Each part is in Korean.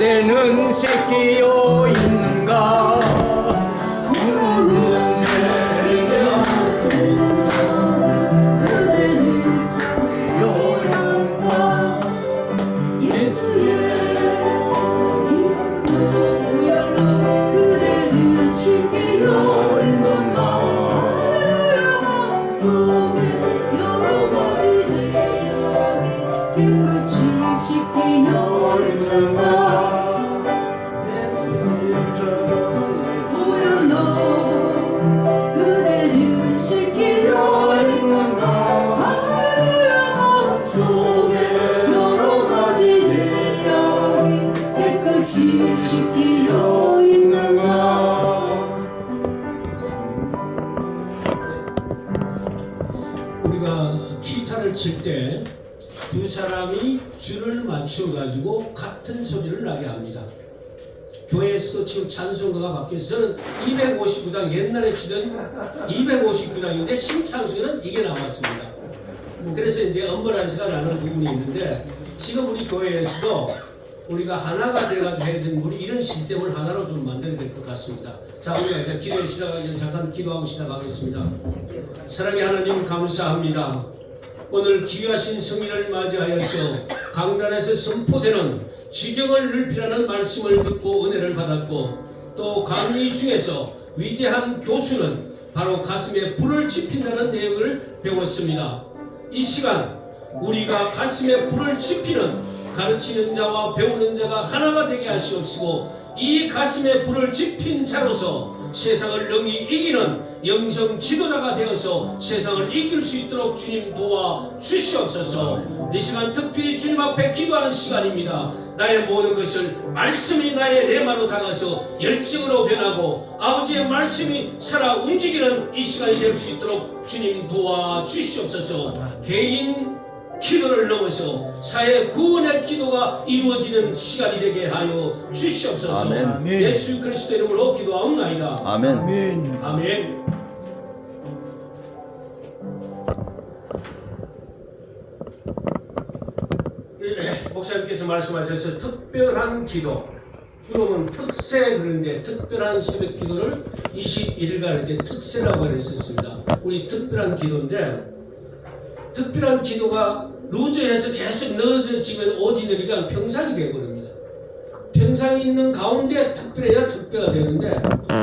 그대는 씻기어 있는가 그대는 씻기어 있는가 예수의 이름으로 그대는 씻기어 있는가 마음속에 여러 가지 죄악이 깨끗이 씻기어 있는가 보여 너 그대를 씻기려 있는가 할렐루야 마음속에 여러 가지 죄악이 깨끗이 씻기려 있는가. 우리가 기타를 칠 때 두 사람이 줄을 맞춰 가지고 같은 소리를 나게 합니다. 교회에서도 지금 찬송가가 바뀌어서 저는 259장 옛날에 치던 259장인데 신창송에는 이게 나왔습니다. 그래서 이제 엄벌한시가 나는 부분이 있는데 지금 우리 교회에서도 우리가 하나가 돼가지고 해야 되는 우리 이런 시스템을 하나로 좀 만들어야 될 것 같습니다. 자, 우리가 이제 기도에 시작하기 전에 잠깐 기도하고 시작하겠습니다. 사랑의 하나님 감사합니다. 오늘 귀하신 성인을 맞이하여서 강단에서 선포되는 지경을 넓히라는 말씀을 듣고 은혜를 받았고 또 강의 중에서 위대한 교수는 바로 가슴에 불을 지핀다는 내용을 배웠습니다. 이 시간 우리가 가슴에 불을 지피는 가르치는 자와 배우는 자가 하나가 되게 하시옵시고 이 가슴에 불을 지핀 자로서 세상을 능히 이기는 영성 지도자가 되어서 세상을 이길 수 있도록 주님 도와 주시옵소서. 이 시간 특별히 주님 앞에 기도하는 시간입니다. 나의 모든 것을 말씀이 나의 레마로 다가서 열정으로 변하고 아버지의 말씀이 살아 움직이는 이 시간이 될 수 있도록 주님 도와 주시옵소서. 개인 기도를 넘어서 사회 구원의 기도가 이루어지는 시간이 되게 하여 주시옵소서. 아멘. 예수 그리스도 이름으로 기도하옵나이다. 아멘. 아멘. 아멘. 목사님께서 말씀하셔서 특별한 기도, 주로는 특세 그런데 특별한 새벽 기도를 21일간 이렇게 특세라고 했었습니다. 우리 특별한 기도인데 특별한 기도가 루즈해서 계속 넣어지면 오디너리가 평상이 되어버립니다. 평상이 있는 가운데 특별해야 특별가 되는데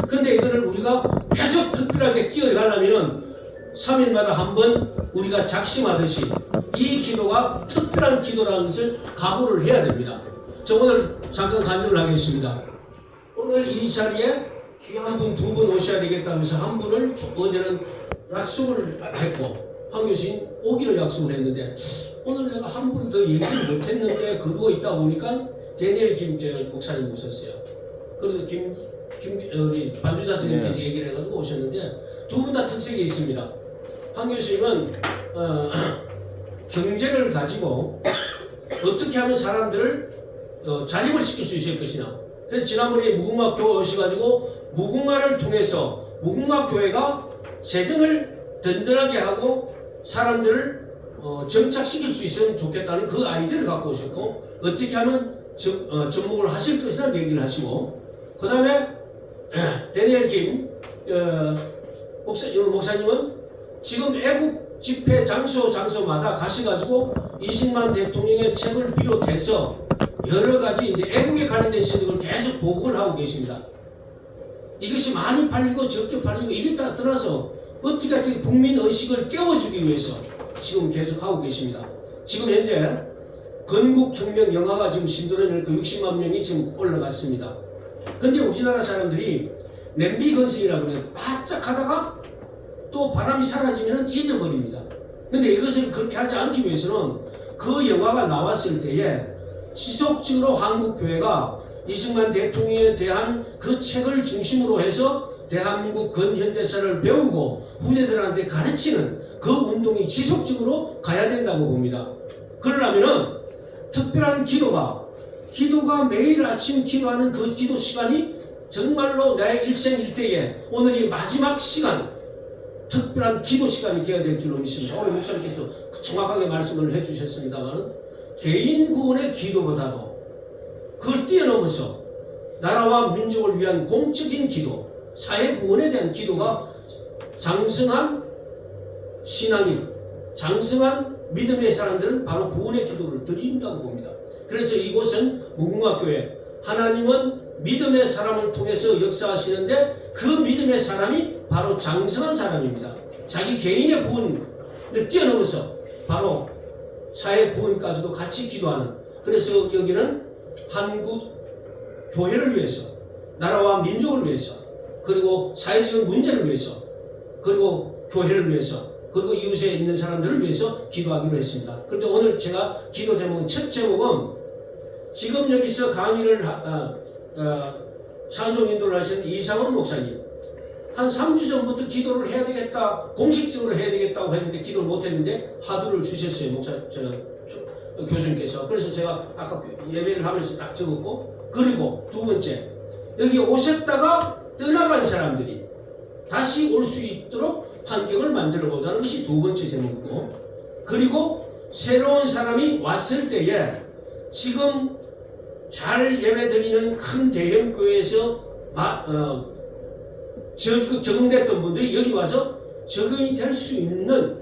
근데 이거를 우리가 계속 특별하게 끼어가려면 3일마다 한 번 우리가 작심하듯이 이 기도가 특별한 기도라는 것을 각오를 해야 됩니다. 저 오늘 잠깐 간증을 하겠습니다. 오늘 이 자리에 한 분, 두 분 오셔야 되겠다면서 한 분을 어제는 약속을 했고 한 교수님 오기로 약속을 했는데 오늘 내가 한 분 더 얘기를 못했는데 그러고 있다 보니까 데니엘 김 목사님 오셨어요. 그래서 우리 반주자 선생님께서 얘기를 해가지고 오셨는데 두 분 다 특색이 있습니다. 한 교수님은 경제를 가지고 어떻게 하면 사람들을 자립을 시킬 수 있을 것이냐. 그래서 지난번에 무궁화 교회 오셔가지고 무궁화를 통해서 무궁화 교회가 재정을 든든하게 하고 사람들을 정착시킬 수 있으면 좋겠다는 그 아이디어를 갖고 오셨고 어떻게 하면 접목을 하실 것이라는 얘기를 하시고 그 다음에 데니엘 김 목사님은 지금 애국 집회 장소마다 가셔가지고 20만 대통령의 책을 비롯해서 여러 가지 이제 애국에 관련된 책을 계속 보고를 하고 계십니다. 이것이 많이 팔리고 적게 팔리고 이게 다 떠나서 어떻게 국민 의식을 깨워주기 위해서 지금 계속 하고 계십니다. 지금 현재 건국혁명 영화가 지금 신도림을 60만 명이 지금 올라갔습니다. 근데 우리나라 사람들이 냄비 건설이라고 해요. 바짝 하다가 또 바람이 사라지면 잊어버립니다. 근데 이것을 그렇게 하지 않기 위해서는 그 영화가 나왔을 때에 지속적으로 한국교회가 이승만 대통령에 대한 그 책을 중심으로 해서 대한민국 근현대사를 배우고 후대들한테 가르치는 그 운동이 지속적으로 가야 된다고 봅니다. 그러려면은 특별한 기도가 매일 아침 기도하는 그 기도 시간이 정말로 내 일생일대에 오늘이 마지막 시간 특별한 기도 시간이 되어야 될 줄로 믿습니다. 오늘 목사님께서 정확하게 말씀을 해주셨습니다만 개인 구원의 기도보다도 그걸 뛰어넘어서 나라와 민족을 위한 공적인 기도, 사회 구원에 대한 기도가 장성한 신앙인, 장성한 믿음의 사람들은 바로 구원의 기도를 드린다고 봅니다. 그래서 이곳은 무궁화교회, 하나님은 믿음의 사람을 통해서 역사하시는데 그 믿음의 사람이 바로 장성한 사람입니다. 자기 개인의 구원을 뛰어넘어서 바로 사회 구원까지도 같이 기도하는, 그래서 여기는 한국 교회를 위해서, 나라와 민족을 위해서, 그리고 사회적인 문제를 위해서, 그리고 교회를 위해서, 그리고 이웃에 있는 사람들을 위해서 기도하기로 했습니다. 그런데 오늘 제가 기도 제목은, 첫 제목은 지금 여기서 강의를 찬송 인도를 하신 이상원 목사님, 한 3주 전부터 기도를 해야 되겠다, 공식적으로 해야 되겠다고 했는데 기도를 못했는데 하두를 주셨어요, 교수님께서. 그래서 제가 아까 예배를 하면서 딱 적었고, 그리고 두 번째, 여기 오셨다가 떠나간 사람들이 다시 올 수 있도록 환경을 만들어 보자는 것이 두 번째 제목이고, 그리고 새로운 사람이 왔을 때에 지금 잘 예배드리는 큰 대형 교회에서 적응됐던 분들이 여기 와서 적응이 될 수 있는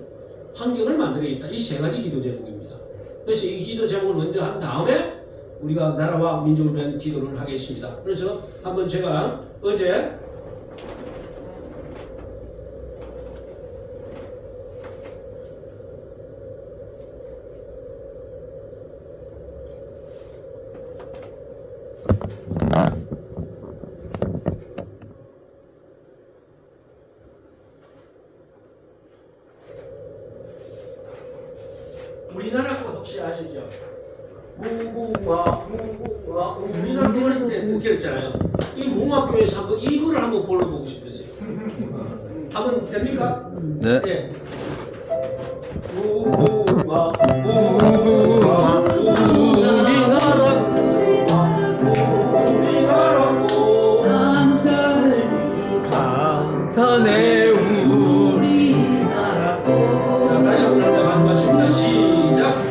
환경을 만들어야겠다. 이 세 가지 기도 제목입니다. 그래서 이 기도 제목을 먼저 한 다음에 우리가 나라와 민족을 위한 기도를 하겠습니다. 그래서 한번 제가 어제 우리나라 거 혹시 아시죠? 무궁화 우리나라 어릴 때 느꼈잖아요. 이 무궁화교회에서 한번 이거를 한번 불러보고 싶었어요. 한번 됩니까? 네. 네. 무궁화 우리나라고 삼천리 강산의 우리나라고. 자, 다시 한번 마지막 줍니다. 시작.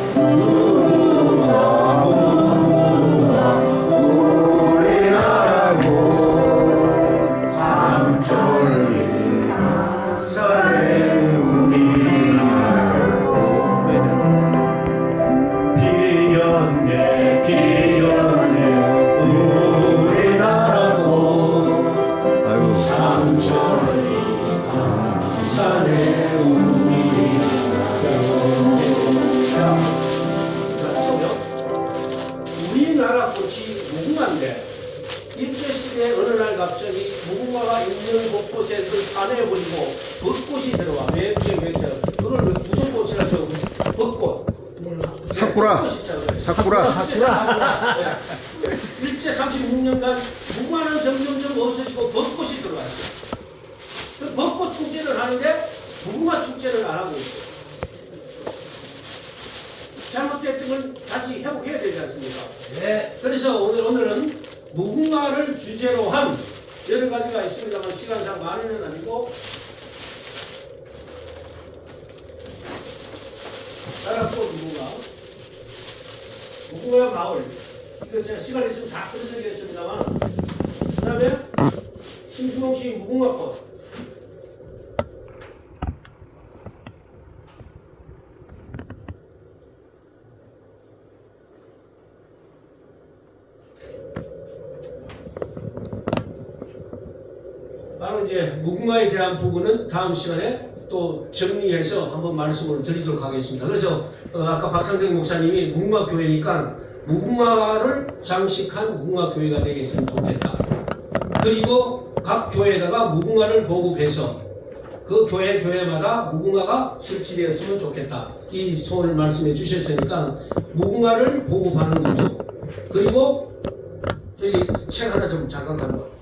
우리나라 꽃이 무궁화인데 일제시대에 어느 날 갑자기 무궁화가 있는 곳곳에 그 파내버리고 벚꽃이 들어와. 왜 그걸 무슨 꽃이라죠? 벚꽃. 사쿠라. 사쿠라. 일제 36년간 무궁화는 점점점 없어지고 벚꽃이 들어왔어요. 그 벚꽃 축제를 하는데 무궁화 축제를 안 하고 있어요. 잘못됐던 걸 다시 회복해야 되지 않습니까? 네. 그래서 오늘은 무궁화를 주제로 한 여러 가지가 있습니다만 시간상 많이는 아니고 나라꽃 무궁화 마을, 이거 제가 시간 있으면 다 끌어드리겠습니다만, 그 다음에 심수봉씨 무궁화꽃, 바로 이제 무궁화에 대한 부분은 다음 시간에 또 정리해서 한번 말씀을 드리도록 하겠습니다. 그래서 아까 박상택 목사님이 무궁화 교회니까 무궁화를 장식한 무궁화 교회가 되겠으면 좋겠다. 그리고 각 교회에다가 무궁화를 보급해서 그 교회마다 무궁화가 설치되었으면 좋겠다. 이 소원을 말씀해 주셨으니까 무궁화를 보급하는군요. 그리고 여기 책 하나 좀 잠깐 가져와.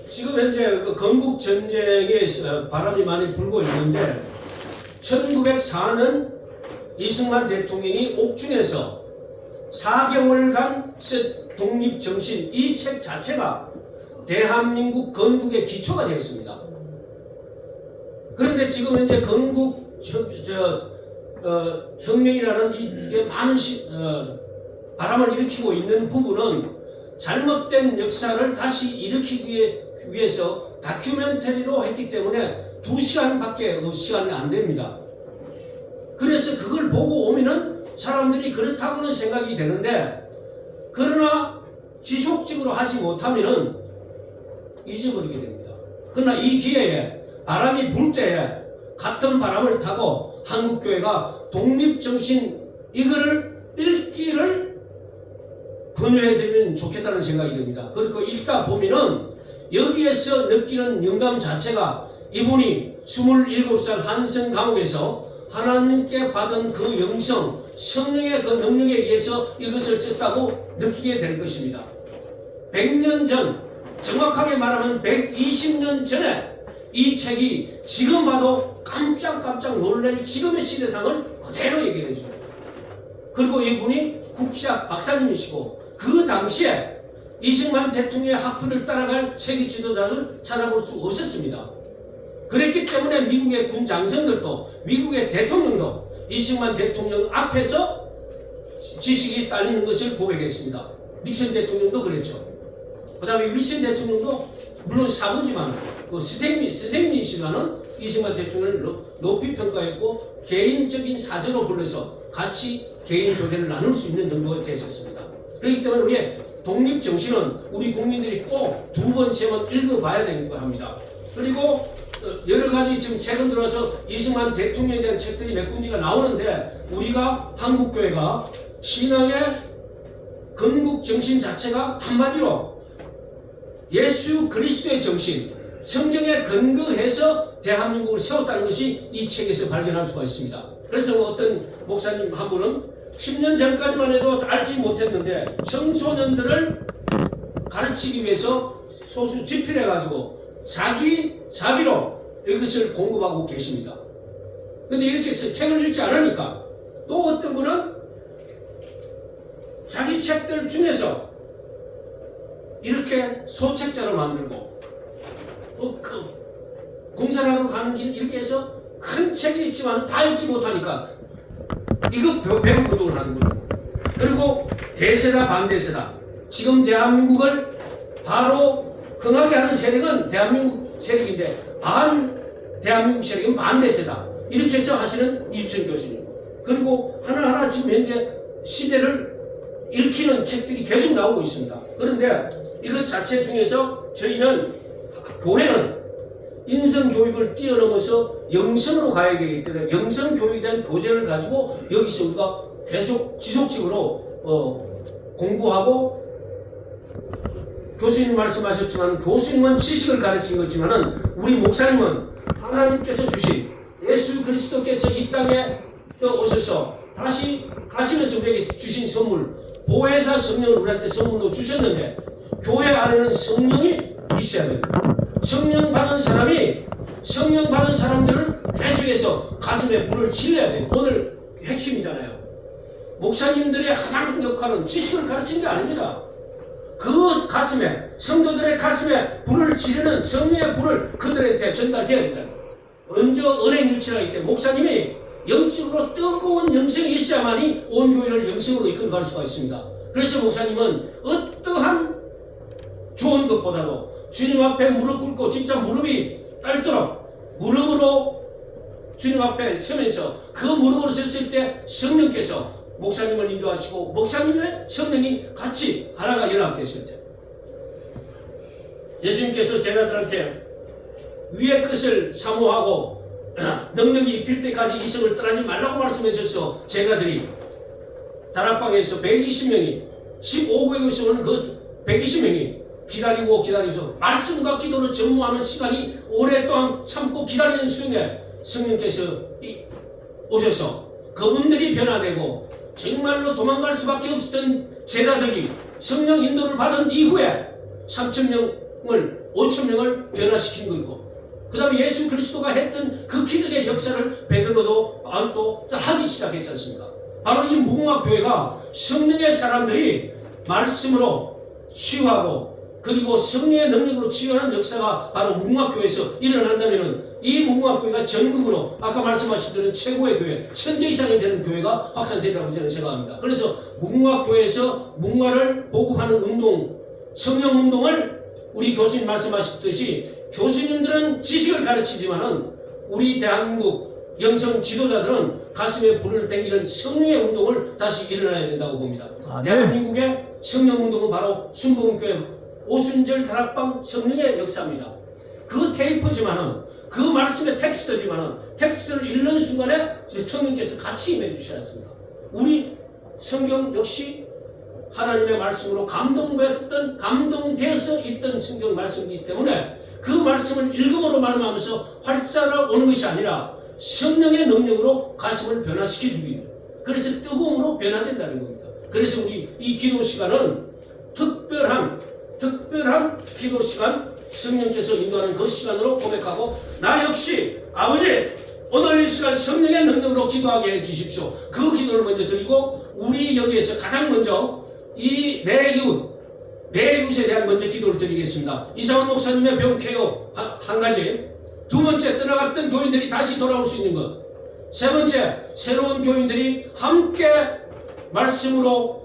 지금 현재 그 건국 전쟁에 바람이 많이 불고 있는데 1904년 이승만 대통령이 옥중에서 4개월간 쓴 독립정신 이 책 자체가 대한민국 건국의 기초가 되었습니다. 그런데 지금 현재 건국 혁명이라는 이게 많은 바람을 일으키고 있는 부분은 잘못된 역사를 다시 일으키기 위해서 다큐멘터리로 했기 때문에 2시간밖에 시간이 안 됩니다. 그래서 그걸 보고 오면은 사람들이 그렇다고는 생각이 되는데, 그러나 지속적으로 하지 못하면은 잊어버리게 됩니다. 그러나 이 기회에 바람이 불 때에 같은 바람을 타고 한국교회가 독립정신 이거를 읽기를 권유해드리면 좋겠다는 생각이 듭니다. 그리고 읽다 보면은 여기에서 느끼는 영감 자체가 이분이 27살 한성 감옥에서 하나님께 받은 그 영성, 성령의 그 능력에 의해서 이것을 썼다고 느끼게 될 것입니다. 100년 전, 정확하게 말하면 120년 전에 이 책이 지금 봐도 깜짝깜짝 놀랄 지금의 시대상을 그대로 얘기해 줍니다. 그리고 이분이 국시학 박사님이시고 그 당시에 이승만 대통령의 학문을 따라갈 세계 지도자를 찾아볼 수 없었습니다. 그랬기 때문에 미국의 군 장성들도 미국의 대통령도 이승만 대통령 앞에서 지식이 딸리는 것을 고백했습니다. 닉슨 대통령도 그랬죠. 그 다음에 윌슨 대통령도 물론 사고지만 그 스탠리시가는 이승만 대통령을 높이 평가했고 개인적인 사저로 불러서 같이 개인 교제를 나눌 수 있는 정도가 됐었습니다. 그렇기 때문에 우리의 독립정신은 우리 국민들이 꼭 2번, 3번 읽어봐야 되는 합니다. 그리고 여러 가지 지금 최근 들어서 이승만 대통령에 대한 책들이 몇 군지가 나오는데, 우리가 한국교회가 신앙의 건국 정신 자체가 한마디로 예수 그리스도의 정신, 성경에 근거해서 대한민국을 세웠다는 것이 이 책에서 발견할 수가 있습니다. 그래서 어떤 목사님 한 분은 10년 전까지만 해도 알지 못했는데 청소년들을 가르치기 위해서 소수 집필해가지고 자기 자비로 이것을 공급하고 계십니다. 그런데 이렇게 해서 책을 읽지 않으니까 또 어떤 분은 자기 책들 중에서 이렇게 소책자로 만들고 또 공사하러 가는 길 이렇게 해서 큰 책이 있지만 다 읽지 못하니까 이거 배운 운동을 하는 거예요. 그리고 대세다 반대세다. 지금 대한민국을 바로 흥하게 하는 세력은 대한민국 세력인데 반 대한민국 세력은 반대세다. 이렇게 해서 하시는 이수천 교수님. 그리고 하나하나 지금 현재 시대를 읽히는 책들이 계속 나오고 있습니다. 그런데 이것 자체 중에서 저희는 교회는 인성교육을 뛰어넘어서 영성으로 가야 되기 때문에 영성교육에 대한 교재를 가지고 여기서 우리가 계속 지속적으로 공부하고, 교수님 말씀하셨지만 교수님은 지식을 가르친 거지만은 우리 목사님은 하나님께서 주신 예수 그리스도께서 이 땅에 오셔서 다시 가시면서 우리에게 주신 선물, 보혜사 성령을 우리한테 선물로 주셨는데 교회 안에는 성령이 있어야 됩니다. 성령 받은 사람들을 계속해서 가슴에 불을 질러야 돼요. 오늘 핵심이잖아요. 목사님들의 하나님 역할은 지식을 가르치는 게 아닙니다. 그 가슴에, 성도들의 가슴에 불을 지르는 성령의 불을 그들한테 전달해야 된다. 먼저 은행일치라기 때문에 목사님이 영적으로 뜨거운 영성이 있어야만이 온 교회를 영성으로 이끌어갈 수가 있습니다. 그래서 목사님은 어떠한 좋은 것보다도 주님 앞에 무릎 꿇고 진짜 무릎이 닳도록 무릎으로 주님 앞에 서면서 그 무릎으로 섰을 때 성령께서 목사님을 인도하시고 목사님의 성령이 같이 하나가 연합됐을 때 예수님께서 제자들한테 위의 것을 사모하고 능력이 입힐 때까지 이성을 떠나지 말라고 말씀하셔서 제자들이 다락방에서 120명이 15개국에서 오는 그 120명이 기다려서 말씀과 기도로 전무하는 시간이 오랫동안 참고 기다리는 중에 성령께서 오셔서 그분들이 변화되고 정말로 도망갈 수밖에 없었던 제자들이 성령 인도를 받은 이후에 3,000명을 5,000명을 변화시킨 거 있고, 그 다음에 예수 그리스도가 했던 그 기적의 역사를 베드로도 또 하기 시작했지 않습니까? 바로 이 무궁화 교회가 성령의 사람들이 말씀으로 치유하고 그리고 성령의 능력으로 치유하는 역사가 바로 무궁화 교회에서 일어난다면 이 무궁화 교회가 전국으로 아까 말씀하신 최고의 교회, 1000개 이상이 되는 교회가 확산되리라고 저는 생각합니다. 그래서 무궁화 교회에서 무궁화를 보급하는 운동, 성령 운동을 우리 교수님 말씀하셨듯이 교수님들은 지식을 가르치지만은 우리 대한민국 영성 지도자들은 가슴에 불을 땡기는 성령의 운동을 다시 일어나야 된다고 봅니다. 대한민국의 성령 운동은 바로 순복음교회 오순절 다락방 성령의 역사입니다. 그 테이프지만은 그 말씀의 텍스트지만은 텍스트를 읽는 순간에 성령께서 같이 임해 주셔야 했습니다. 우리 성경 역시 하나님의 말씀으로 감동받았던 감동되어서 있던 성경 말씀이기 때문에 그 말씀을 읽음으로 말미암아서 활자로 오는 것이 아니라 성령의 능력으로 가슴을 변화시켜주기 위해 그래서 뜨거움으로 변화된다는 겁니다. 그래서 우리 이 기도 시간은 특별한 기도 시간 성령께서 인도하는 그 시간으로 고백하고 나 역시 아버지 오늘 이 시간 성령의 능력으로 기도하게 해주십시오. 그 기도를 먼저 드리고 우리 여기에서 가장 먼저 이 내 이웃에 대한 먼저 기도를 드리겠습니다. 이상원 목사님의 병쾌요 한 가지, 두 번째 떠나갔던 교인들이 다시 돌아올 수 있는 것, 세 번째 새로운 교인들이 함께 말씀으로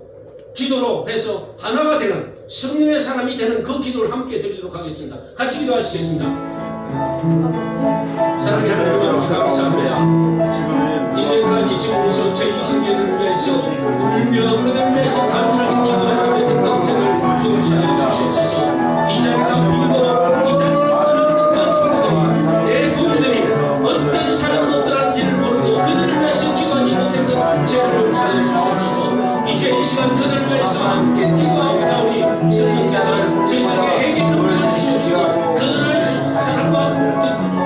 기도로 해서 하나가 되는 성령의 사람이 되는 그 기도를 함께 드리도록 하겠습니다. 같이 기도하시겠습니다. 사랑의 하나님 감사합니다. 이제까지 지금부터 저희 형제를 위해서 울며 그들 위해서 간절하게 기도하는 것을 가운데를 용서하여 주시옵소서. 이 자리가 비고 이 자리가 떠나는 친구들이 내 교인들이 어떤 사람은 어떠한지를 모르고 그들을 위해서 기도하지 못했던 죄를 용서하여 주시옵소서. 이제 이 시간 그들을 위해서 함께 기도하고자 우리 성령께서 저희에게 해결을 보여주시옵시고 그들을 사랑과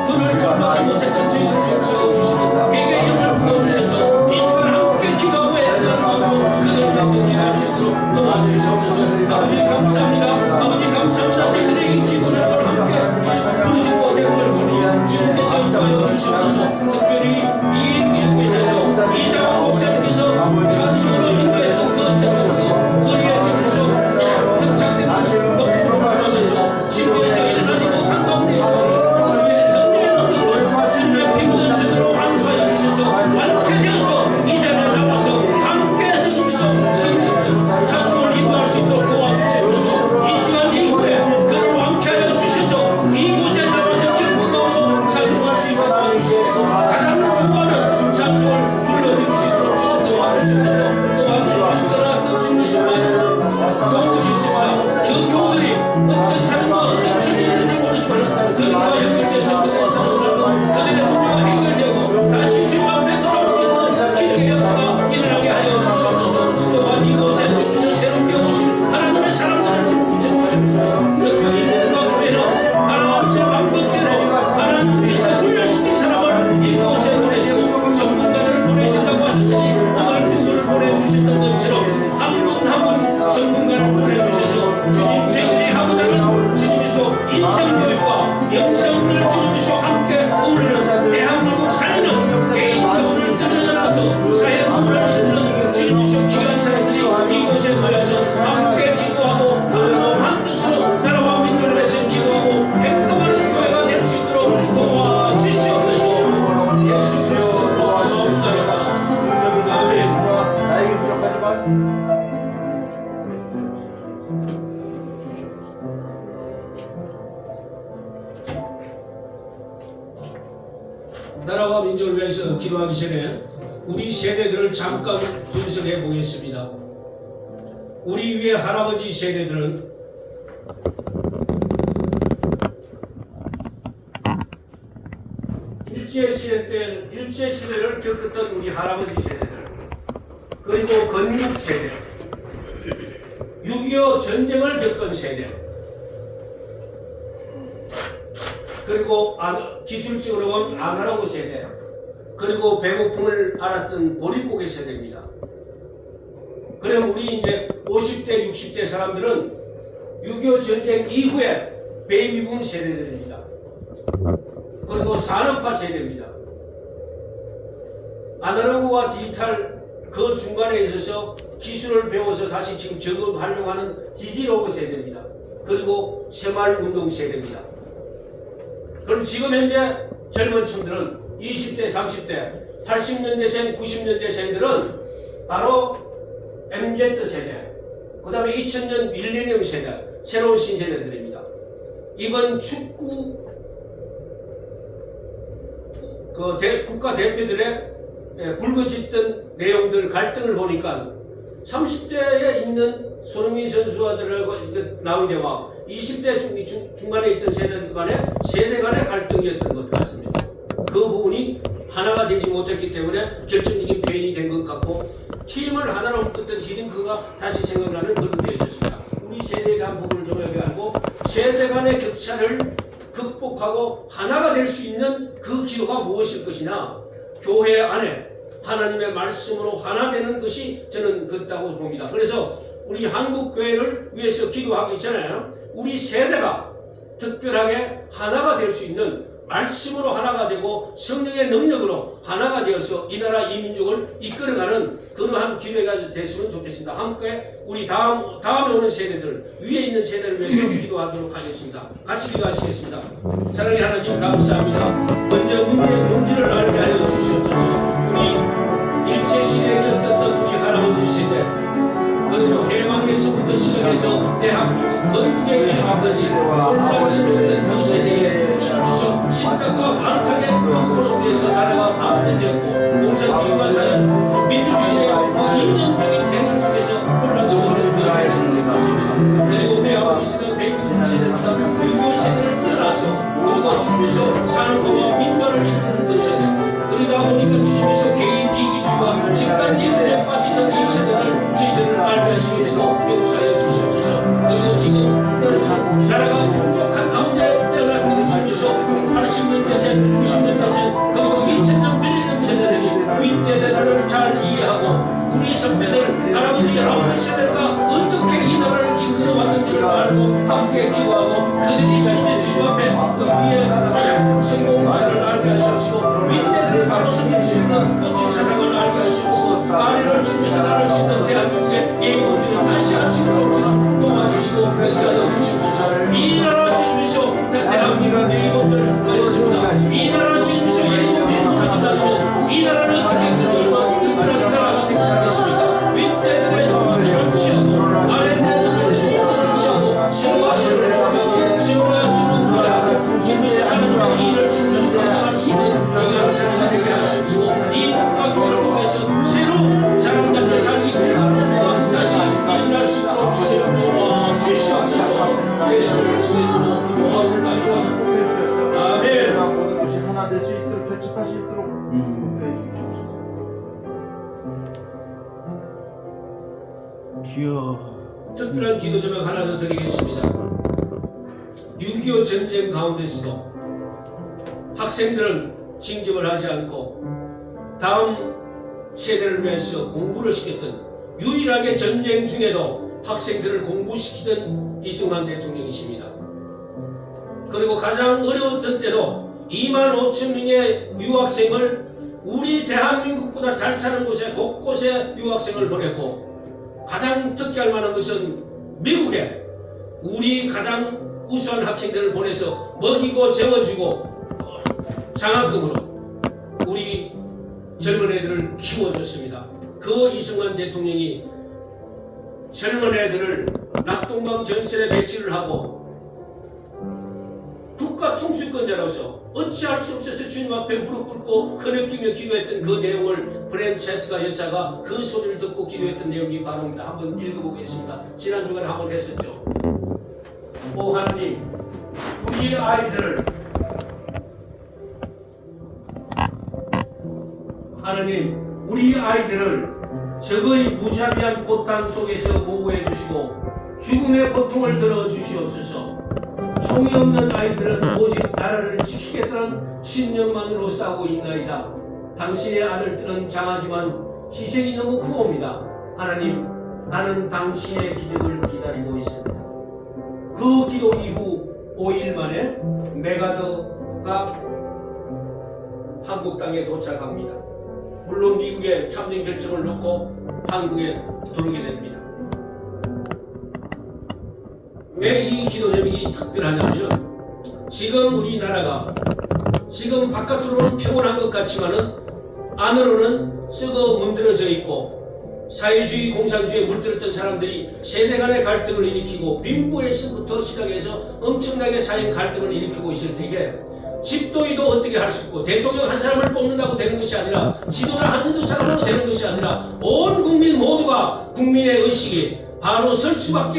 그를 돌보지 못했던 저희들을 용서해 주시고 에게 영을 불러주셔서 이 시간 함께 기도하고 애통하고 그들을 위해서 기도할 수 있도록 도와주시옵소서. 아버지 감사합니다. 아버지 감사합니다. 저희들의 이 기도를 함께 부르짖고 되는 걸 보니 주님께서 인도하여 주시옵소서. 특별히 이 기도에 있어서 이상한 목사님께서 찬송으로 인도했던 그 전에서 우리의 집에서 흡착된 고통으로 말하면서 집에서 일어나지 못한 가운데에서 주의 성령의 능력으로 주님의 피부는 스스로 안수하여 주셔서 완쾌되어서 이 자리에 나와서 함께해서 주셔서 성령 찬송을 인도할 수 있도록 도와주시옵소서. 이 시간 이후에 그를 완쾌하여 주셔서 이곳에 나와서 기쁨으로 찬송할 수 있도록 도와주시옵소서. 가장 좋아하는 찬송을 불러드릴 수 있도록 도와주시옵소서. 도와주시옵소서. 주님이신 말에서 교우들이 있습니다. 그 교우들이 어떤 삶과 어떤 처지인지 모르지만 그들과 연결돼서 그들의 삶을 하고 그들의 문제가 해결되고 다시 주님 앞에 돌아올 수 있는 기적의 역사가 일어나게 하여 주시옵소서. 또한 이곳에 주님께서 새롭게 오신 하나님의 사람들을 지금 붙여주시옵소서. 특별히 무궁화 교회는 하나님의 방법대로 하나님께서 훈련시킨 사람을 이곳에 보내시고 전문가들을 보내신다고 하셨으니 오늘 두 분을 보내주셨던 것처럼 한 분 한 분 전문가를 보내주셔서 주님 저희들이 하고자 하는 주님이시오 인성교육과 영성을 주님이시오 함께 우리는 대한민국 살리는 개인 교훈을 들여다봐서 사회 문화를 이루는 주님이시오 귀한 사람들이 이곳에 모여서 함께 기도하고 한 뜻으로 나라와 민족을 위해서 기도하고 행동하는 교회가 될 수 있도록 도와주시옵소서. 예수 그리스도로 기도합니다. 나에게 부족하지만 나라와 민족을 위해서 기도하기 전에 우리 세대들을 잠깐 분석해 보겠습니다. 우리 위에 할아버지 세대들은 일제시대를 겪었던 우리 할아버지 세대들, 그리고 건국 세대, 6.25 전쟁을 겪은 세대, 그리고 기술적으로 본 아날로그 세대, 그리고 배고픔을 알았던 보릿고개 세대입니다. 그럼 우리 이제 50대, 60대 사람들은 6.25 전쟁 이후에 베이비붐 세대들입니다. 그리고 산업화 세대입니다. 아날로그와 디지털 그 중간에 있어서 기술을 배워서 다시 지금 적응 활용하는 디지로그 세대입니다. 그리고 새마을운동 세대입니다. 그럼 지금 현재 젊은 층들은 20대, 30대, 80년대생, 90년대생들은 바로 MZ 세대, 그 다음에 2000년 밀레니엄 세대, 새로운 신세대들입니다. 이번 축구 국가 대표들의 불거졌던 내용들, 갈등을 보니까 30대에 있는 손흥민 선수와들하고 나우데와 20대 중간에 있던 세대 간의 세대 간의 갈등이었던 것 같습니다. 그 부분이 하나가 되지 못했기 때문에 결정적인 배인이 된 것 같고, 팀을 하나로 묶었던 히딩크가 다시 생각나는 그런 되었습니다. 우리 세대에 대한 부분을 정확하게 알고 세대 간의 격차를 극복하고 하나가 될 수 있는 그 기도가 무엇일 것이냐, 교회 안에 하나님의 말씀으로 하나 되는 것이 저는 그렇다고 봅니다. 그래서 우리 한국 교회를 위해서 기도하기 전에 우리 세대가 특별하게 하나가 될 수 있는, 말씀으로 하나가 되고 성령의 능력으로 하나가 되어서 이 나라 이 민족을 이끌어가는 그러한 기회가 됐으면 좋겠습니다. 함께 우리 다음에 오는 세대들, 위에 있는 세대를 위해서 기도하도록 하겠습니다. 같이 기도하시겠습니다. 사랑의 하나님 감사합니다. 먼저 문제의 본질을 알게 하여 주시옵소서. 우리 일제시대에 겪었던 우리 할아버지 세대, 그리고 해방에서부터 시작해서 대한민국 건국에 이르기까지 혼란스러웠던 그 세대에 주님께서 심각과 만악하게 그걸로 인해서 나라가 반전되었고 공산주의와 사회, 민주주의의 그 이념적인 대결 속에서 혼란스러웠던 그 세대를 겪었습니다. 그리고 내 아버지 세대, 베이비 세대입니다. 유교 세대를 떠나서 그리고 주님께서 산업화와 민주화를 이루는 그 세대, 그러다 보니까 주님께서 개인 이기주의와 집단 이념에 빠지던 이 세대를 저희들을 알게 하시옵소서. 용서하여 주시옵소서. 그리고 지금 나라가 풍족한 가운데 태어났던 주님께서 80년대생, 90년대생, 그리고 2000년 밀레니엄 세대들이 윗대대를 잘 이해하고 우리 선배들, 아버지 세대가 어떻게 이 나라를 이끌어왔는지를 알고 함께 기도하고 그들이 자신의 주님 앞에 그 위에 성공사를 알게 하시옵시고 윗대들을 바로 섬길 수 있는 고친 사랑을 알게 하시옵시고 아래를 주님께서 나눌 수 있는 대한민국의 예의원들을 다시 할 수 있도록 주님 도와주시고 역사하여 주시옵소서. 이 나라 주님께서 대한민국의 예의원들을 가졌습니다. 이 나라 주님께서 예의원들이 무너진다면 이 나라를 어떻게 끌어올고 특별한 나라가 될 수 있겠습니까? 윗대들의 조언들을 취하고 아랫대들의 조언들을 취하고 신과 신을 존경하고 신과 주를 우려하고 주님께서 하나님의 일을 주님께서 감당할 수 있는 귀한 자리가 되게 하시옵시고 이 국가 교회를 통해서 새로운 사람들의 삶이 우리가 다시 일어날 수 있도록 주님 도와주시옵소서. 예수 그리스도의 이름으로 기도하옵나이다. 아멘. 모든 것이 하나 될 수 있도록 결집할 수 있도록 인도해 주시옵소서. 주여. 특별한 기도 제목 하나 더 드리겠습니다. 6.25 전쟁 가운데서도 학생들은 징집을 하지 않고 다음 세대를 위해서 공부를 시켰던, 유일하게 전쟁 중에도 학생들을 공부시키던 이승만 대통령이십니다. 그리고 가장 어려웠던 때도 2만 5천 명의 유학생을 우리 대한민국보다 잘 사는 곳에 곳곳에 유학생을 보냈고, 가장 특기할 만한 것은 미국에 우리 가장 우수한 학생들을 보내서 먹이고 재워주고 장학금으로 우리 젊은 애들을 키워줬습니다. 그 이승만 대통령이 젊은 애들을 낙동강 전선에 배치를 하고 국가 통수권자로서 어찌할 수 없어서 주님 앞에 무릎 꿇고 흐느끼며 기도했던 그 내용을 프란체스카 여사가 그 소리를 듣고 기도했던 내용이 바로입니다. 한번 읽어보겠습니다. 지난 주간에 한번 했었죠. 오 하나님, 우리 아이들을 하나님, 우리 아이들을 적의 무자비한 고통 속에서 보호해 주시고 죽음의 고통을 들어 주시옵소서. 총이 없는 아이들은 오직 나라를 지키겠다는 신념만으로 싸우고 있나이다. 당신의 아들들은 장하지만 희생이 너무 크옵니다. 하나님, 나는 당신의 기적을 기다리고 있습니다. 그 기도 이후 5일 만에 메가더가 한국 땅에 도착합니다. 물론 미국의 참전 결정을 놓고 한국에 들어오게 됩니다. 왜 이 기도 제목이 특별하냐면 지금 우리나라가 지금 바깥으로는 평온한 것 같지만은 안으로는 썩어 문드러져 있고 사회주의 공산주의에 물들었던 사람들이 세대 간의 갈등을 일으키고 빈부에서부터 시작해서 엄청나게 쌓인 갈등을 일으키고 있을 때에 집도의도 어떻게 할 수 있고 대통령 한 사람을 뽑는다고 되는 것이 아니라 지도자 한두 사람으로 되는 것이 아니라 온 국민 모두가 국민의 의식이 바로 서야만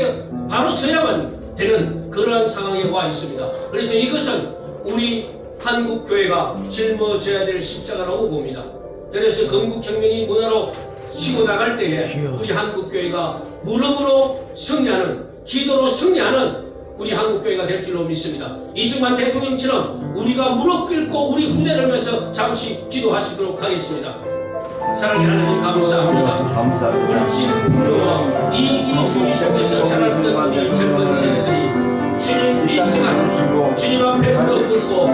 되는 그러한 상황에 와 있습니다. 그래서 이것은 우리 한국 교회가 짊어져야 될 십자가라고 봅니다. 그래서 건국혁명이 문화로 치고 나갈 때에 우리 한국 교회가 무릎으로 승리하는, 기도로 승리하는 우리 한국 교회가 될 줄로 믿습니다. 이승만 대통령처럼 우리가 무릎 꿇고 우리 후대를 위해서 잠시 기도하시도록 하겠습니다. 사랑의 하나님 감사합니다. 물질 부러워 이기주의 속에서 자랐던 우리 젊은 세대들이 주님 이 시간 주님 앞에 무릎 꿇고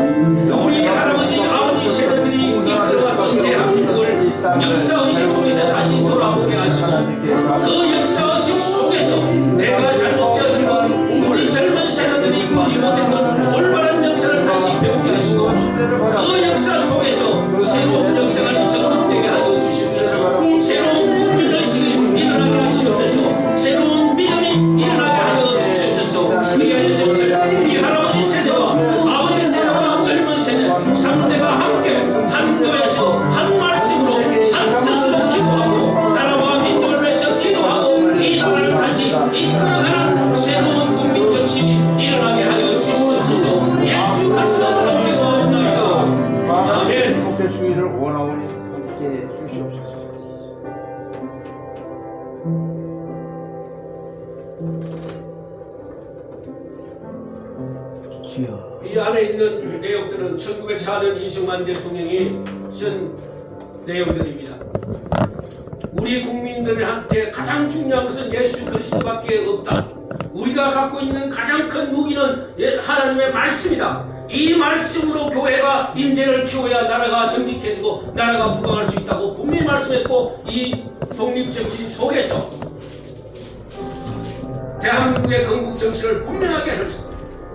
우리 할아버지 아버지 세대들이 이끌어왔던 대한민국을 역사의식 속에서 다시 돌아보게 하시고 그 역사의식 속에서 내가 잘못되었던 우리 젊은 세대들이 보지 못했던 올바른 역사를 다시 배우게 하시고 그 역사 속에서 새로운 역사가 이전되게 하여 주시옵소서. 새로운 국민의식이 일어나게 하시옵소서. 새로운 믿음이 일어나게 하여 주시옵소서. 그리하여서 우리 할아버지 세대와 아버지 세대와 젊은 세대 3대가 함께 한 교회에서 한 말씀으로 한 뜻으로 기도하고 나라와 민족을 위해서 기도하고 이 나라를 다시 이끌어가는 새로운 국민 정신이 일어나게 하여 주시옵소서. 예수 그리스도로 기도하옵나이다. 아멘. 행복의 수위를 원하오니 함께 주시옵소서. 이 안에 있는 내용들은 1904년 이승만 대통령이 쓴 내용들입니다. 우리 국민들한테 가장 중요한 것은 예수 그리스도밖에 없다. 우리가 갖고 있는 가장 큰 무기는 하나님의 말씀이다. 이 말씀으로 교회가 인재를 키워야 나라가 정직해지고 나라가 부강할 수 있다고 분명히 말씀했고 이 독립정신 속에서 대한민국의 건국정신을 분명하게 했습니다.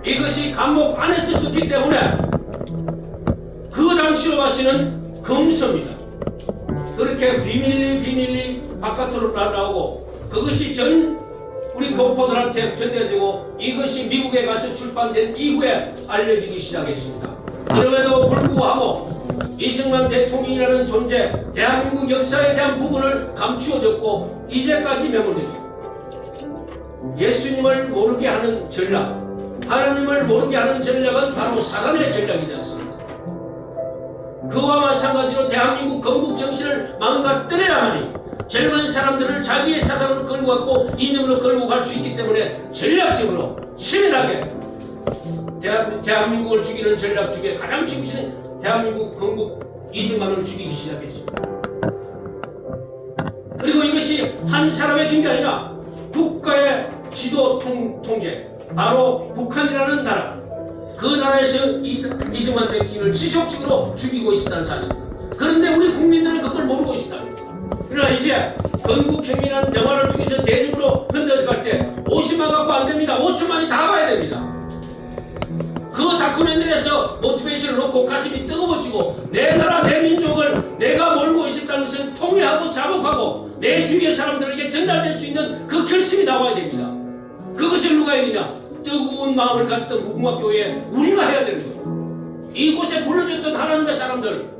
이것이 감옥 안에서 썼기 때문에 그 당시로 봐서는 검소입니다. 그렇게 비밀리 바깥으로 나오고 그것이 전 우리 교포들한테 전해지고 이것이 미국에 가서 출판된 이후에 알려지기 시작했습니다. 그럼에도 불구하고 이승만 대통령이라는 존재, 대한민국 역사에 대한 부분을 감추어졌고 이제까지 매몰됐습니다. 예수님을 모르게 하는 전략, 하나님을 모르게 하는 전략은 바로 사단의 전략이지 않습니까? 그와 마찬가지로 대한민국 건국 정신을 망가뜨려야만이 젊은 사람들을 자기의 사상으로 끌고 갔고 이념으로 끌고 갈 수 있기 때문에 전략적으로 치밀하게 대한민국을 죽이는 전략 중에 가장 치밀한 대한민국 건국 이승만을 죽이기 시작했습니다. 그리고 이것이 한 사람의 게 아니라 국가의 지도 통제, 바로 북한이라는 나라, 그 나라에서 이승만 대통령을 지속적으로 죽이고 있다는 사실입니다. 그런데 우리 국민들은 그걸 모르고 있습니다. 그러나 이제 건국혁명이라는 영화를 통해서 대중으로 흔들어갈 때 50만 갖고 안 됩니다. 5천만이 다 가야 됩니다. 그 다큐멘터리에서 모티베이션을 놓고 가슴이 뜨거워지고 내 나라 내 민족을 내가 몰고 있었다는 것을 통회하고 자복하고 내 주위의 사람들에게 전달될 수 있는 그 결심이 나와야 됩니다. 그것을 누가 해야 되냐? 뜨거운 마음을 가졌던 무궁화교회에 우리가 해야 되는 거예요. 이곳에 불러줬던 하나님의 사람들,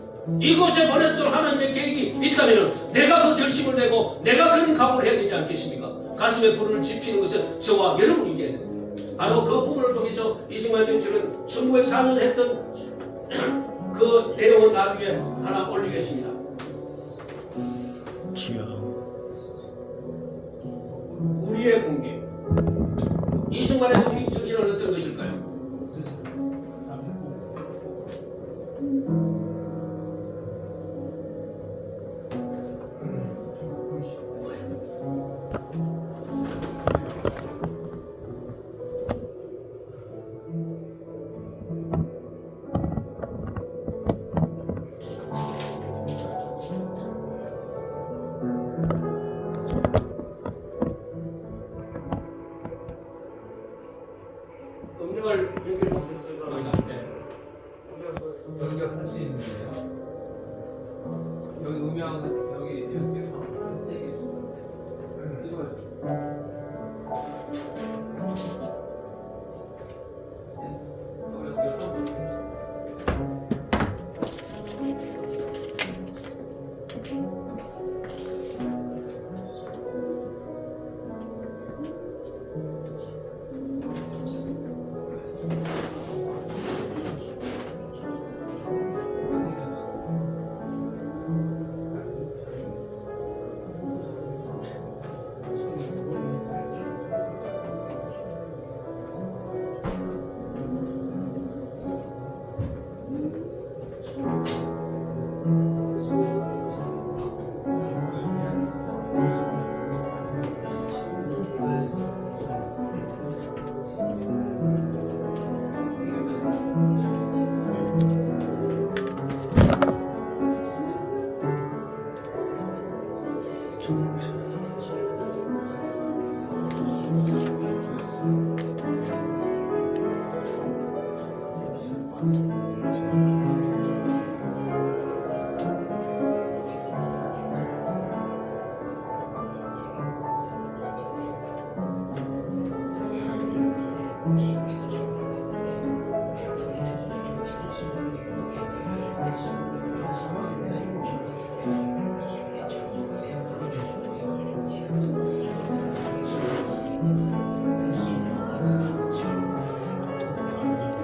이곳에 보냈던 하나님의 계획이 있다면 내가 그 결심을 내고 내가 그런 각오를 해야 되지 않겠습니까? 가슴에 불을 지피는 것은 저와 여러분이 해야 됩니다. 바로 그 부분을 통해서 이승만 대통령은 1904년에 했던 그 내용은 나중에 하나 올리겠습니다. 우리의 공개. 이승만의 독립정신은 어떤 것일까요?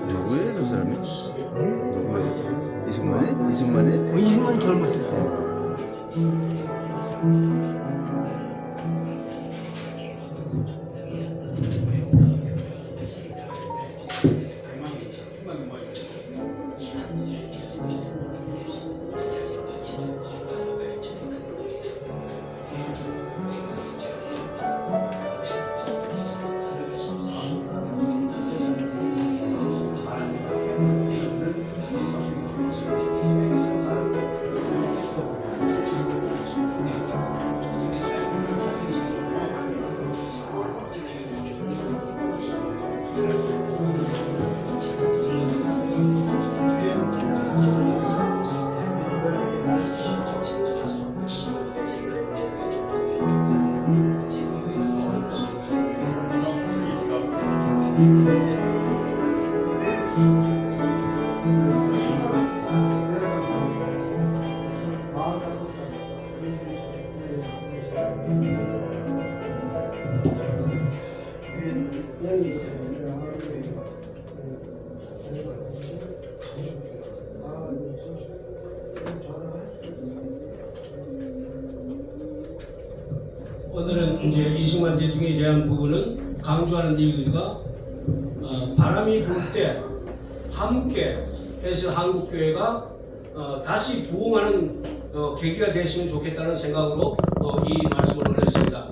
누구예요, 저 사람이? 누구예요? 이승만이? 이승만이? 이승만 젊었을 때. 오늘은 이제 이승만 대통령에 대한 부분은 강조하는 이유가 바람이 불 때 함께 해서 한국교회가 다시 부흥하는 계기가 됐으면 좋겠다는 생각으로 이 말씀을 올렸습니다.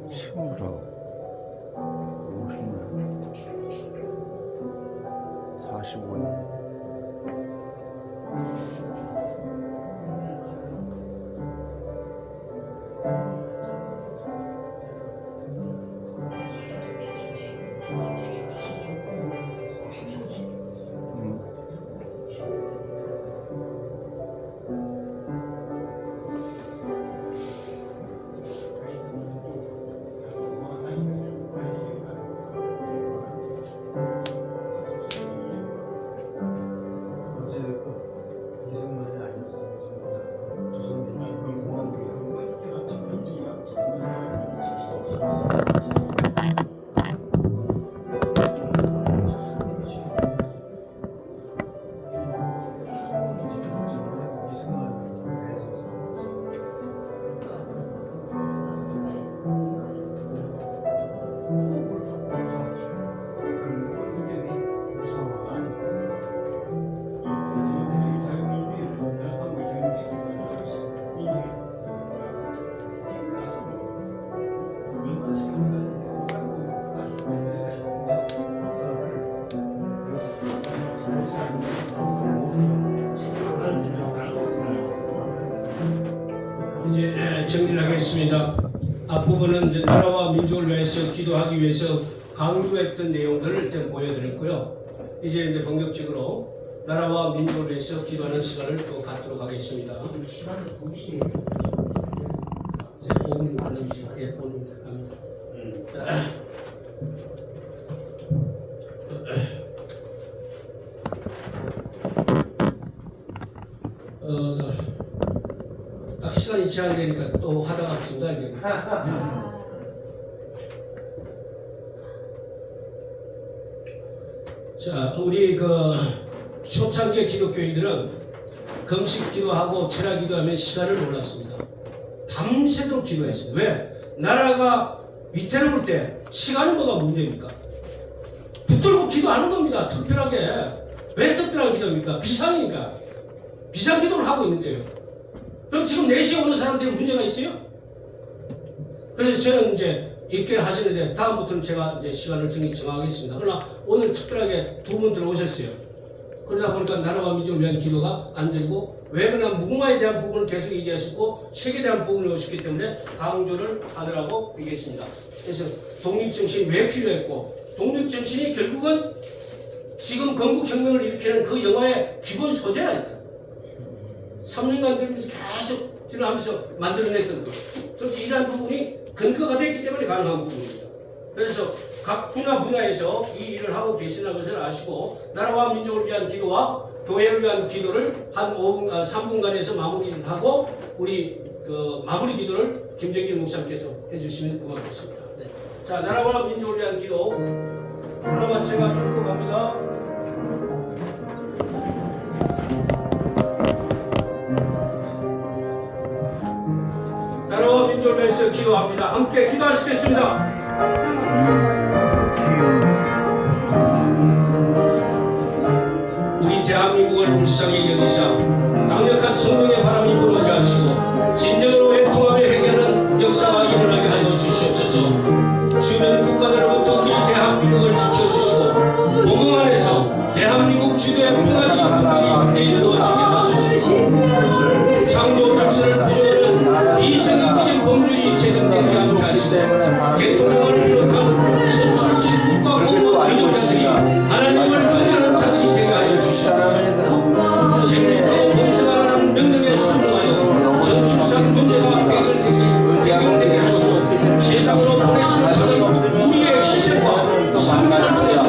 스물아홉, 50년, 45년. 하겠습니다. 앞부분은 이제 나라와 민족을 위해서 기도하기 위해서 강조했던 내용들을 일단 보여드렸고요. 이제 본격적으로 나라와 민족을 위해서 기도하는 시간을 또 갖도록 하겠습니다. 시간을 2시에 5분 가는 시간, 5분 갑니다. 딱 시간이 제한되니까 또 하다가 중단이 자, 우리 초창기 기독교인들은 금식 기도하고 철야 기도하면 시간을 몰랐습니다. 밤새도록 기도했습니다. 왜? 나라가 위태로울 때 시간이 뭐가 문제입니까? 붙들고 기도하는 겁니다. 특별하게. 왜 특별한 기도입니까? 비상이니까. 비상 기도를 하고 있는데요. 그럼 지금 4시에 오는 사람들이 문제가 있어요? 그래서 저는 이제 읽기를 하시는데 다음부터는 제가 이제 시간을 정하겠습니다. 그러나 오늘 특별하게 두 분 들어오셨어요. 그러다 보니까 나라와 민족을 위한 기도가 안 되고 왜 그러나 무궁화에 대한 부분을 계속 얘기하셨고 책에 대한 부분을 오셨기 때문에 강조를 하더라고 얘기했습니다. 그래서 독립정신이 왜 필요했고 독립정신이 결국은 지금 건국혁명을 일으키는 그 영화의 기본 소재라니까. 3년간 들면서 계속 들어가면서 만들어냈던 것. 그래서 이러한 부분이 근거가 됐기 때문에 가능한 부분입니다. 그래서 각 분야에서 이 일을 하고 계시다는 것을 아시고 나라와 민족을 위한 기도와 교회를 위한 기도를 한 3분간에서 마무리하고 우리 마무리 기도를 김정길 목사님께서 해주시면 고맙겠습니다. 네. 자, 나라와 민족을 위한 기도 하나만 제가 읽고 갑니다. 나라와 민족을 위해서 기도합니다. 함께 기도하시겠습니다. 우리 대한민국을 불쌍히 여기사 강력한 성령의 바람이 불어오게 하시고 진정으로 회통하며 해결하는 역사가 일어나게 하여 주시옵소서. 주변 국가들로부터 우리 대한민국을 지켜주시고 복음 안에서 대한민국 주도의 평화적인 특별히 이루어지게 하소서. 창조 작사를 부여하는 비성경적인 법률이 제정되지 않게 하시고 대통령을 비롯한 선출직 국가 공무원 의정자들이 하나님을 경외하는 자들이 되게 하여 주시옵소서. 생육하고 번성하라는 명령에 순종하여 전출산 문제가 해결되게 하시고 세상으로 보내시는 우리의 희생과 삶을 통해서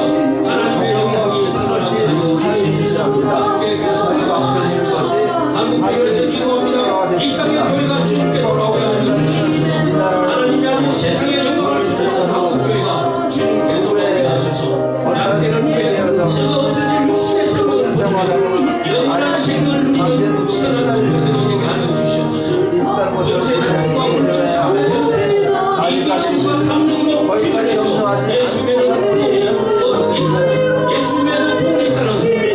하나님의 영광이 드러나게 하여 주시옵소서. 함께 계시고 기도하시겠습니다. 한국교회에서 기도합니다. 이 땅의 교회가 주님께 돌아오게 하여 주시옵소서. 하나님이 아닌 세상의 영광을 주셨던 한국교회가 주님께 돌아오게 하소서. 양떼를 위해 썩어 없어질 육신의 생명을 버리며 영원한 생명을 누리는 선한 자들이 되게 하여 주시옵소서. 연세대 통과 물질 사회에 대한 이 신과 감동으로 기도해서 예수님의 예수님의 복이 있다는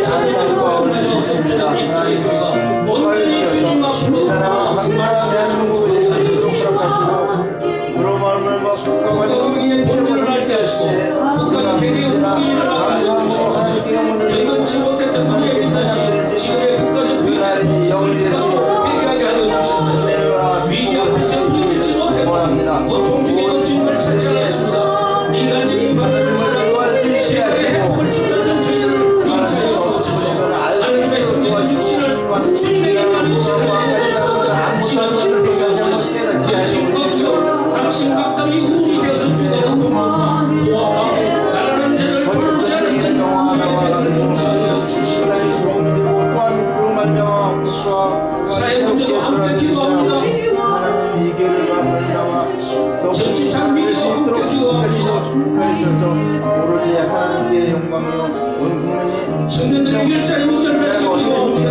자들의 과언자가 없음주는 이 땅의 교회가 온전히 주님 앞으로 말씀하시는 것을 하여 주시옵소서. 국가의의 본질을 알게 하시고 국가 개개의 운동이 일어나게 하여 주시옵소서. 경건치 못했던 우리에게 다시 지금의 국가적 위기를 회개하게 하여 주시옵소서. 위기 앞에서 부딪히지 못했던 고통 중에도 주님을 찬양하십니다. 인간적인 반응을 찾아고 세상의 행복을 쫓았던 저희들을 용서하여 주옵소서. 하나님의 성령과 육신을 주님에게 많은 세상에 안심하시는 회개하며 근심 걱정 당신 각담이 우리 되어서 주가는 동족과 고아와 가난한 자를 돌보지 않는 우리의 죄를 용서하여 주시옵소서. 사회 문제도 함께 기도합니다. 정치상 위기도 함께 기도합니다. 청년들의 일자리 문제를 위해서 기도합니다.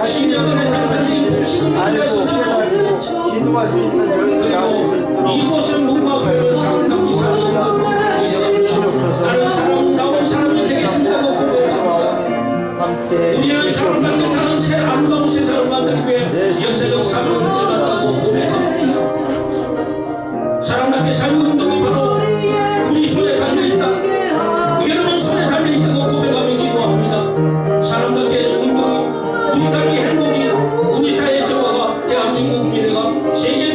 신년의 생산적인 공식을 위해서 기도합니다. 기도할 수 있는 저희들이 그리고 이곳은 뭔가 교회를 사랑하기 사랑하는 다른 사람 나온 사람이 되겠습니다고 고백합니다. 우리는 사람답게 사는 새 아름다운 세상을 만들기 위해 역사적 사명을 들어갔다고 고백합니다. 사람답게 사는 운동이 바로 우리 손에 달려있다. 여러분 손에 달려있다고 고백하며 기도합니다. 사람답게 운동이 우리 나라의 행복이 우리 사회의 정화가 대한민국 미래가 세계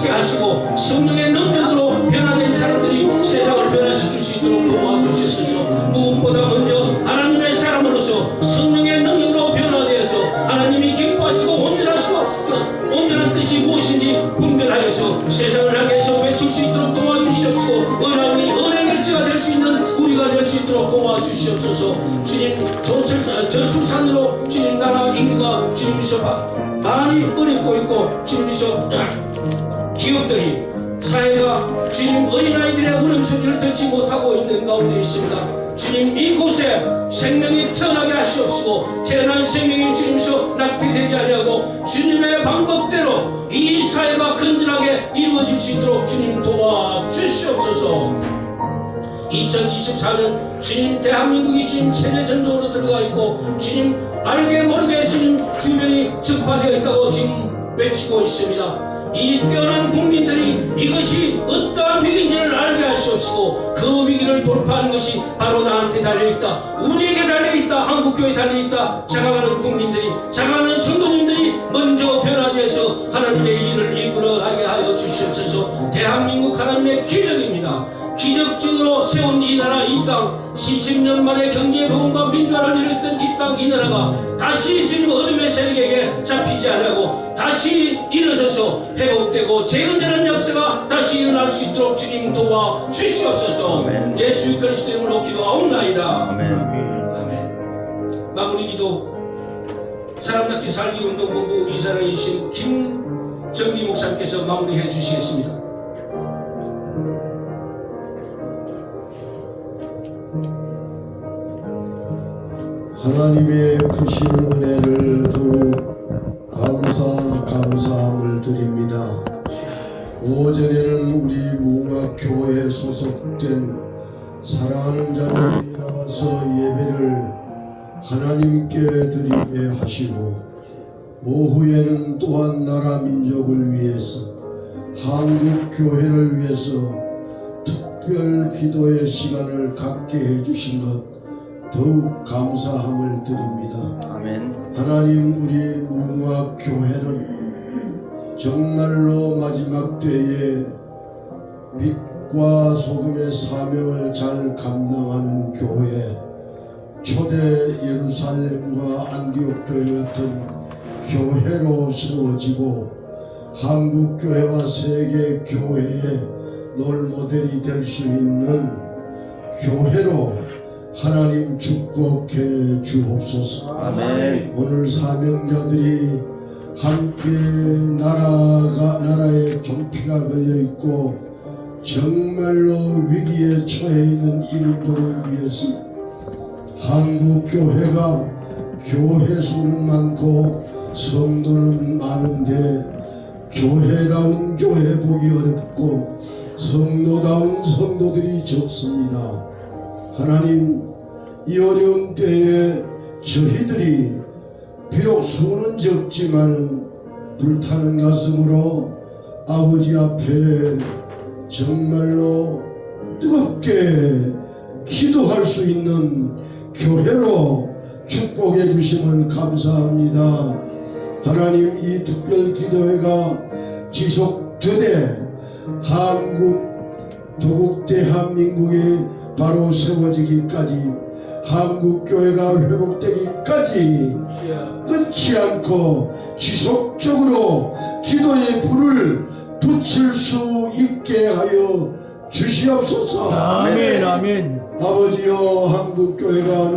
얻게 하시고 성령의 능력으로 변화된 사람들이 세상을 변화시킬 수 있도록 도와주시옵소서. 무엇보다 먼저 하나님의 사람으로서 성령의 능력으로 변화되어서 하나님이 기뻐하시고 온전한 뜻이 무엇인지 분별하여서 세상을 향해서 외칠 수 있도록 도와주시옵소서. 은행일지가 될 수 있는 우리가 될 수 있도록 도와주시옵소서. 주님, 저출산으로 주님 나라 인구가 주님이셔 많이 어렵고 있고 주님이셔 기업들이 사회가 주님 어린아이들의 울음소리를 듣지 못하고 있는 가운데 있습니다. 주님, 이곳에 생명이 태어나게 하시옵시고 태어난 생명이 주님이셔 낙태되지 아니하고 주님의 방법대로 이 사회가 건전하게 이루어질 수 있도록 주님 도와주시옵소서. 2024년 주님 대한민국이 주님 체제 전쟁으로 들어가 있고 주님 알게 모르게 주님 주변이 적화되어 있다고 지금 외치고 있습니다. 이 뛰어난 국민들이 이것이 어떠한 위기인지를 알게 하시옵시고 그 위기를 돌파하는 것이 바로 나한테 달려있다, 우리에게 달려있다, 한국교회에 달려있다. 자각하는 국민들이, 자각하는 성도님들이 먼저 변화되어서 하나님의 일을 이끌어가게 하여 주시옵소서. 대한민국 하나님의 기적입니다. 기적적으로 세운 이 나라 이 땅, 70년 만에 경제 보험과 민주화를 이뤘던 이 땅 이 나라가 다시 주님 어둠의 세력에게 잡히지 않고 다시 일어서서 회복되고 재건되는 역사가 다시 일어날 수 있도록 주님 도와주시옵소서. 아멘. 예수 그리스도 이름으로 기도하옵나이다. 아멘. 아멘. 마무리 기도. 사람답게 살기 운동본부 이사장이신 김정기 목사님께서 마무리해 주시겠습니다. 하나님의 크신 은혜를 더욱 감사함을 드립니다. 오전에는 우리 무궁화교회에 소속된 사랑하는 자들이 나와서 예배를 하나님께 드리게 하시고, 오후에는 또한 나라 민족을 위해서, 한국교회를 위해서 특별 기도의 시간을 갖게 해주신 것 더욱 감사함을 드립니다. 아멘. 하나님, 우리 무궁화교회는 정말로 마지막 때에 빛과 소금의 사명을 잘 감당하는 교회, 초대 예루살렘과 안디옥 교회 같은 교회로 세워지고 한국교회와 세계 교회의 롤모델이 될 수 있는 교회로 하나님 축복해 주옵소서. 아멘. 오늘 사명자들이 함께 나라에 종피가 걸려 있고 정말로 위기에 처해 있는 이 민족을 위해서 한국 교회가 교회 수는 많고 성도는 많은데 교회다운 교회 보기 어렵고 성도다운 성도들이 적습니다. 하나님, 이 어려운 때에 저희들이 비록 수는 적지만은 불타는 가슴으로 아버지 앞에 정말로 뜨겁게 기도할 수 있는 교회로 축복해 주심을 감사합니다. 하나님, 이 특별 기도회가 지속되되 조국 대한민국이 바로 세워지기까지, 한국교회가 회복되기까지 끊지 않고 지속적으로 기도의 불을 붙일 수 있게 하여 주시옵소서. 아멘, 아멘. 아버지여, 한국교회가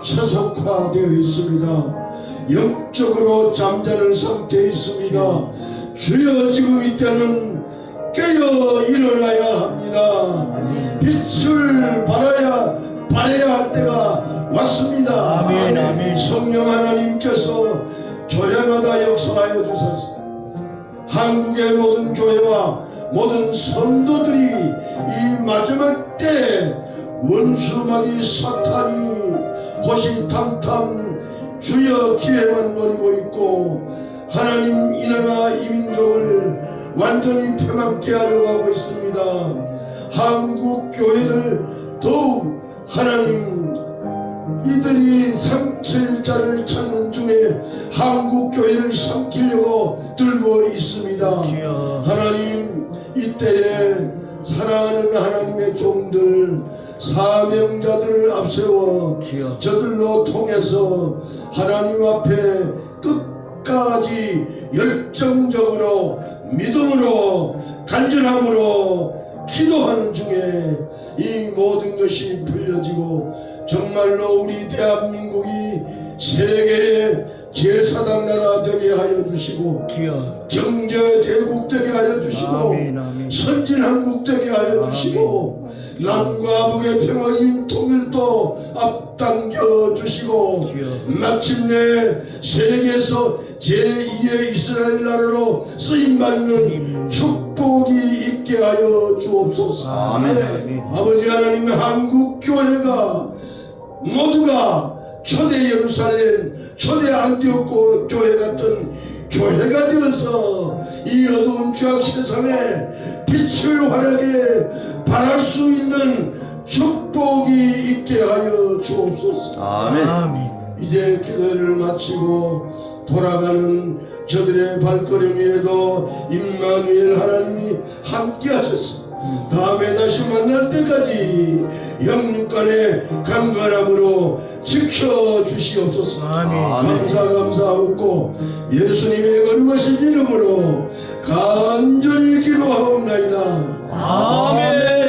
세속화되어 있습니다. 영적으로 잠자는 상태에 있습니다. 주여, 지금 이때는 깨어 일어나야 합니다. 빛을 발해야 할 때가 왔습니다. 아멘, 아멘. 성령 하나님께서 교회마다 역사하여 주소서. 한국의 모든 교회와 모든 성도들이 이 마지막 때 원수마귀 사탄이 호시탐탐 주여 기회만 노리고 있고, 하나님, 이 나라 이 민족을 완전히 폐망케 하려고 하고 있습니다. 한국 교회를 더욱 하나님, 이들이 삼켜 삼킬 자를 찾는 중에 한국교회를 삼키려고 들고 있습니다. 주여. 하나님, 이때에 사랑하는 하나님의 종들, 사명자들을 앞세워 주여. 저들로 통해서 하나님 앞에 끝까지 열정적으로 믿음으로 간절함으로 기도하는 중에 이 모든 것이 풀려지고 정말로 우리 대한민국이 세계의 제사당 나라 되게 하여 주시고 주여. 경제 대국 되게 하여 주시고 아멘, 아멘. 선진 한국 되게 하여 주시고 남과 북의 평화인 통일도 앞당겨 주시고 주여. 마침내 세계에서 제2의 이스라엘 나라로 쓰임받는 축복이 있게 하여 주옵소서. 아멘. 아버지 하나님, 한국 교회가 모두가 초대 예루살렘, 초대 안디옥 교회 같은 교회가 되어서 이 어두운 죄악 세상에 빛을 환하게 발할 수 있는 축복이 있게 하여 주옵소서. 아멘. 아멘. 이제 기도를 마치고 돌아가는 저들의 발걸음에도 임마누엘 하나님이 함께 하셔서 다음에 다시 만날 때까지 영육간의 강건함으로 지켜주시옵소서. 아멘. 감사하옵고 예수님의 거룩하신 이름으로 간절히 기도하옵나이다. 아멘.